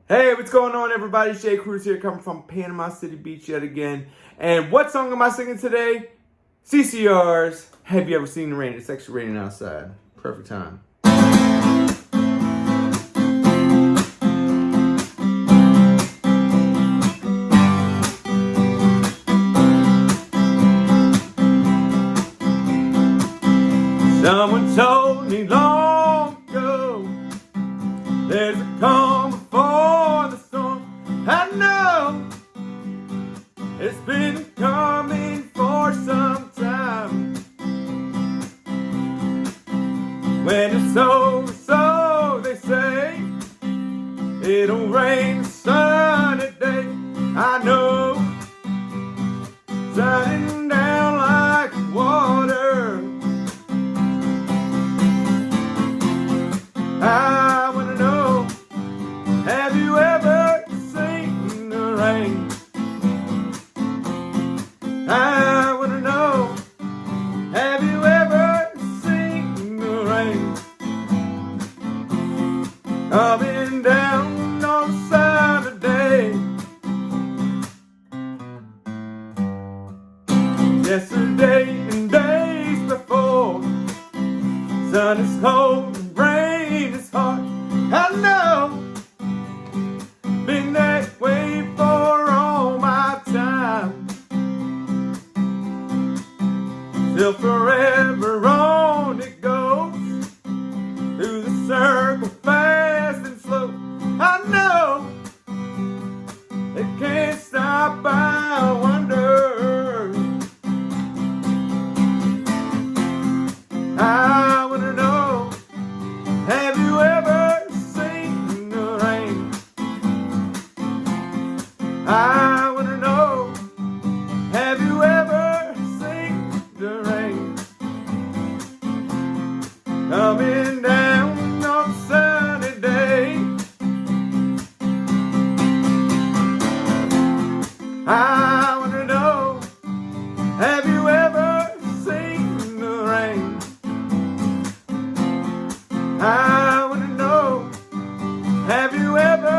Hey, what's going on, everybody? Shay Cruz here, coming from Panama City Beach yet again. And what song am I singing today? CCR's Have You Ever Seen the Rain? It's actually raining outside. Perfect time. Someone told me long ago there's a calm before the storm. I know it's been coming for some time. When it's so they say it'll rain a sunny day. I know, running down like water. I wanna know, have you ever seen the rain? I wanna know, have you ever seen the rain? Coming down on Saturday. Yesterday and days before, sun is cold and rain is hot. I know, been that way for all my time. Till forever on it goes, through the circle fast and slow. I know, it can't stop, I wonder. I wanna know, have you ever seen the rain? I wanna know, have you ever seen the rain? Coming down on a sunny day. I wanna know, have you ever seen the rain? I wanna know, have you ever